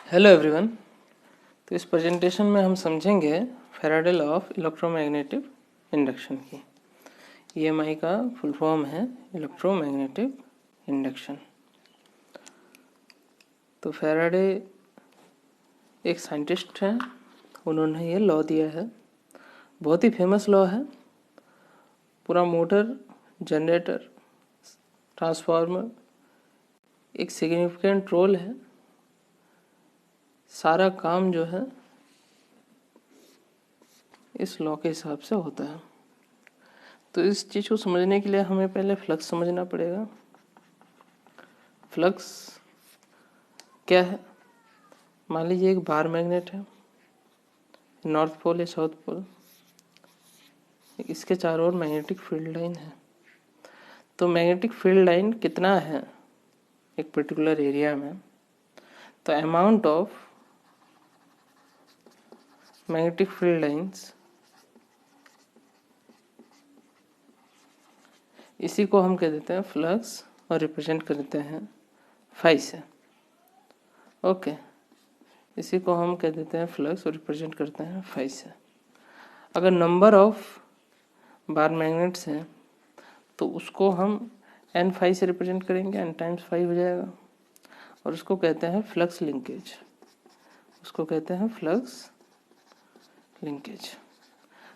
Hello everyone. तो इस presentation में हम समझेंगे Faraday law of electromagnetic induction की। ईएमआई का फुल फॉर्म है इलेक्ट्रोमैग्नेटिक इंडक्शन। तो फैराडे एक साइंटिस्ट हैं, उन्होंने ये लॉ दिया है। बहुत ही फेमस लॉ है। पूरा मोटर, जनरेटर, ट्रांसफार्मर एक सिग्निफिकेंट रोल है। सारा काम जो है इस लॉ के हिसाब से होता है। तो इस चीज़ को समझने के लिए हमें पहले फ्लक्स समझना पड़ेगा। फ्लक्स क्या है? मान लीजिए एक बार मैग्नेट है, नॉर्थ पोल या साउथ पोल, इसके चारों ओर मैग्नेटिक फील्ड लाइन है। तो मैग्नेटिक फील्ड लाइन कितना है एक पर्टिकुलर एरिया में, तो amount of magnetic field lines, इसी को हम कह देते हैं फ्लक्स और रिप्रेजेंट कर देते हैं फाई से। ओके, इसी को हम कह देते हैं फ्लक्स और रिप्रेजेंट करते हैं फाई से। अगर नंबर ऑफ बार मैग्नेट्स हैं तो उसको हम एन फाई से रिप्रेजेंट करेंगे, एन टाइम्स फाई हो जाएगा, और उसको कहते हैं फ्लक्स लिंकेज। उसको कहते हैं फ्लक्स लिंकेज।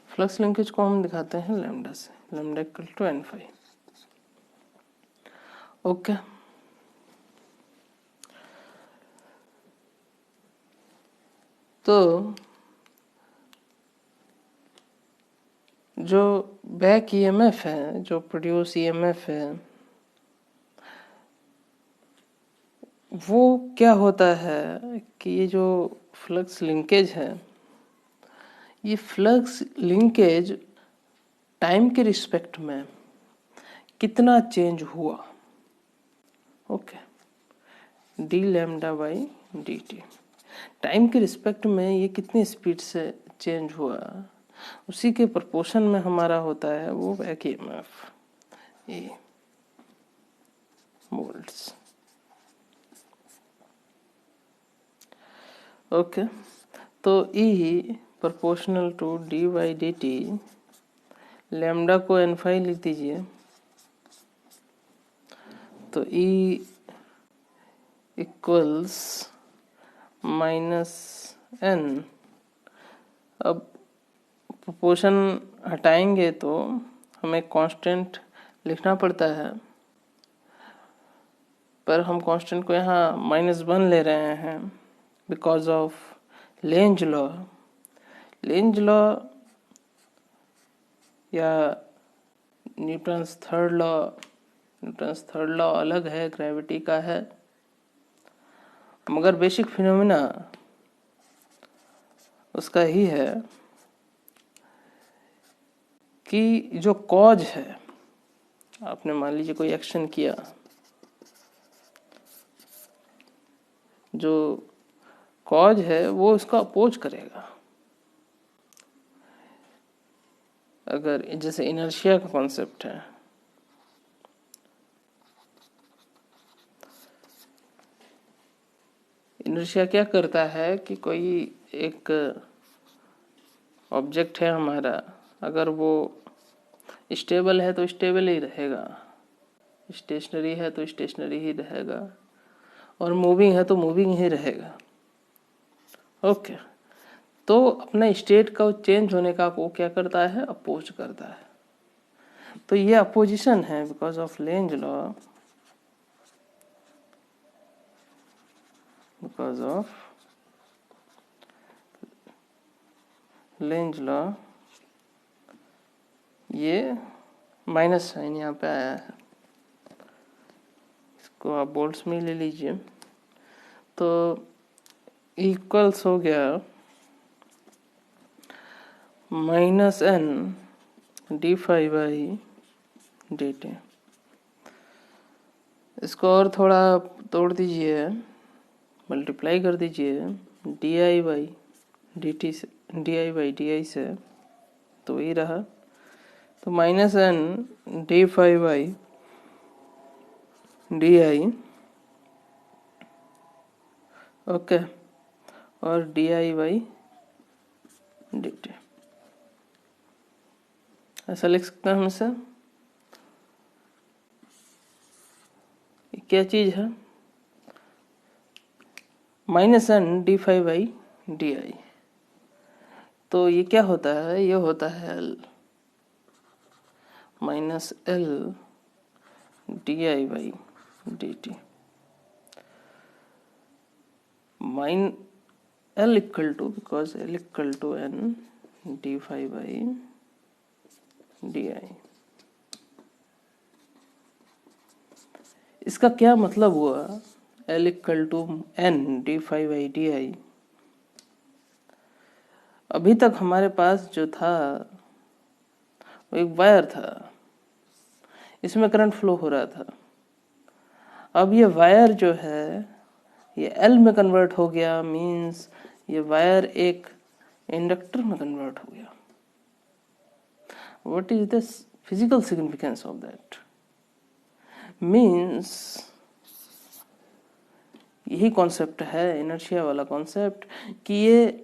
फ्लक्स लिंकेज को हम दिखाते हैं लैम्डा से, lambda equal to n phi. Okay, तो जो बैक ईएमएफ है, जो प्रोड्यूस ईएमएफ है, वो क्या होता है कि ये जो फ्लक्स लिंकेज है, ये फ्लक्स लिंकेज टाइम के रिस्पेक्ट में कितना चेंज हुआ। Okay, D lambda by D T, time के रिस्पेक्ट में ये कितनी स्पीड से चेंज हुआ, उसी के प्रोपोर्शन में हमारा होता है वो back EMF A volts. Okay, तो E proportional to D by D T, lambda को एन फाई लिख दीजिए, तो ई इक्वल्स माइनस एन। अब प्रोपोर्शन हटाएंगे तो हमें कांस्टेंट लिखना पड़ता है, पर हम कांस्टेंट को यहाँ -1 ले रहे हैं because of Lenz law. Lenz law या न्यूटन्स थर्ड लॉ अलग है, ग्रेविटी का है, मगर बेसिक फिनोमिना उसका ही है कि जो कॉज है, आपने मान लीजिए कोई एक्शन किया, जो कॉज है वो उसका अपोज करेगा। अगर जैसे इनर्शिया का कॉन्सेप्ट है, इनर्शिया क्या करता है कि कोई एक ऑब्जेक्ट है हमारा, अगर वो स्टेबल है तो स्टेबल ही रहेगा, स्टेशनरी है तो स्टेशनरी ही रहेगा, और मूविंग है तो मूविंग ही रहेगा। ओके, तो अपना स्टेट का चेंज होने का वो क्या करता है, अपोज करता है। तो ये अपोजिशन है because of Lenz law, because of Lenz law. ये माइनस साइन यहाँ पे आया है, इसको आप बोल्ट्स में ले लीजिए। तो इक्वल्स हो गया -n D phi by D T. इसको और थोड़ा तोड़ दीजिए, मल्टीप्लाई कर दीजिए D I by D T से, D I by D I से, तो ये रहा। तो -n D phi by D I. Okay, और di/dt ऐसा लिख सकते हैं हम इसे। क्या चीज है? -n/di। तो ये क्या होता है? ये होता है L -L/di/dt। L equal to, because L equal to n d/di। इसका क्या मतलब हुआ? L equal to n d/di। अभी तक हमारे पास जो था वो एक वायर था, इसमें करंट फ्लो हो रहा था। अब ये वायर जो है ये L में कन्वर्ट हो गया, मींस ये वायर एक इंडक्टर में कन्वर्ट हो गया। What is the physical significance of that? Means यही कॉन्सेप्ट है, इनर्शिया वाला कॉन्सेप्ट, कि ये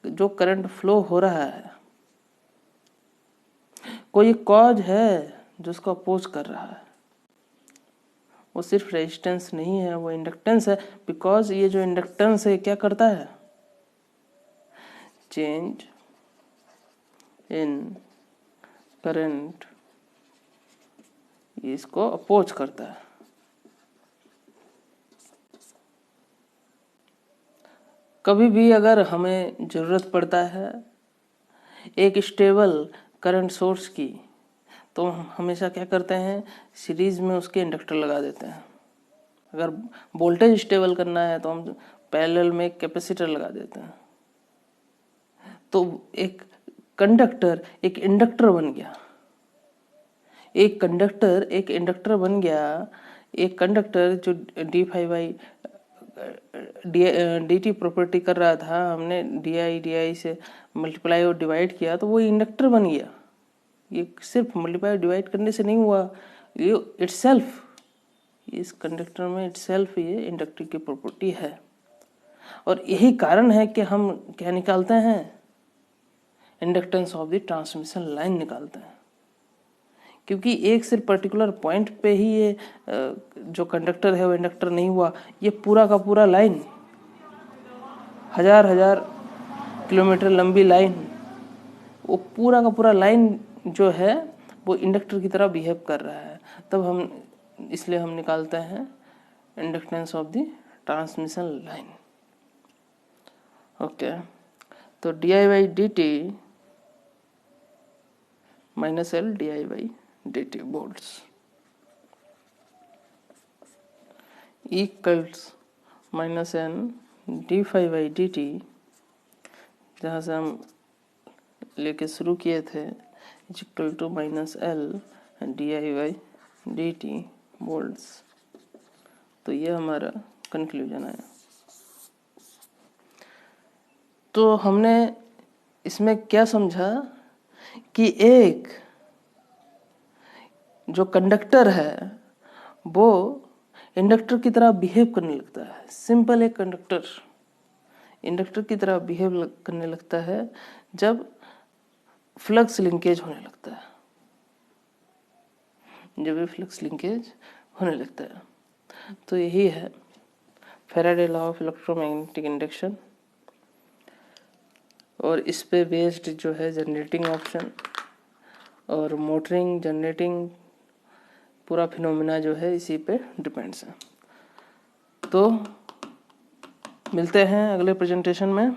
जो करंट फ्लो हो रहा है कोई कॉज है जो उसको अपोज कर रहा है। वो सिर्फ रेजिस्टेंस नहीं है, वो इंडक्टेंस है। बिकॉज ये जो इंडक्टेंस है क्या करता है? चेंज इन करंट, इसको अपोज करता है। कभी भी अगर हमें जरूरत पड़ता है एक स्टेबल करंट सोर्स की, तो हम हमेशा क्या करते हैं? सीरीज में उसके इंडक्टर लगा देते हैं। अगर वोल्टेज स्टेबल करना है तो हम पैरेलल में एक कैपेसिटर लगा देते हैं। तो एक कंडक्टर एक इंडक्टर बन गया, एक कंडक्टर एक इंडक्टर बन गया। एक कंडक्टर जो dt प्रॉपर्टी कर रहा था, हमने di से मल्टीप्लाई और डिवाइड किया तो वो इंडक्टर बन गया। ये सिर्फ मल्टीप्लाई डिवाइड करने से नहीं हुआ, ये इटसेल्फ, इस कंडक्टर में इटसेल्फ ये इंडक्टर की प्रॉपर्टी है। और यही कारण है कि हम क्या निकालते हैं? Inductance of the transmission line निकालते हैं। क्योंकि एक सिर्फ पर्टिकुलर पॉइंट पे ही ये जो कंडक्टर है वो इंडक्टर नहीं हुआ, ये पूरा का पूरा लाइन, हजार हजार किलोमीटर लंबी लाइन, वो पूरा का पूरा लाइन जो है वो इंडक्टर की तरह बिहेव कर रहा है। तब हम इसलिए हम निकालते हैं inductance of the transmission line. Okay, तो di/dt -L di/dt volts equals -n d/dt, जहाँ से हम लेके शुरू किए थे, equal to -L di/dt volts। तो ये हमारा कंक्लूजन है। तो हमने इसमें क्या समझा कि एक जो कंडक्टर है वो इंडक्टर की तरह बिहेव करने लगता है। सिंपल एक कंडक्टर इंडक्टर की तरह बिहेव करने लगता है जब फ्लक्स लिंकेज होने लगता है। जब ये फ्लक्स लिंकेज होने लगता है, तो यही है Faraday law of electromagnetic induction. और इस पे बेस्ड जो है जनरेटिंग ऑप्शन और मोटरिंग, जनरेटिंग, पूरा फिनोमिना जो है इसी पे डिपेंड्स है। तो मिलते हैं अगले प्रेजेंटेशन में।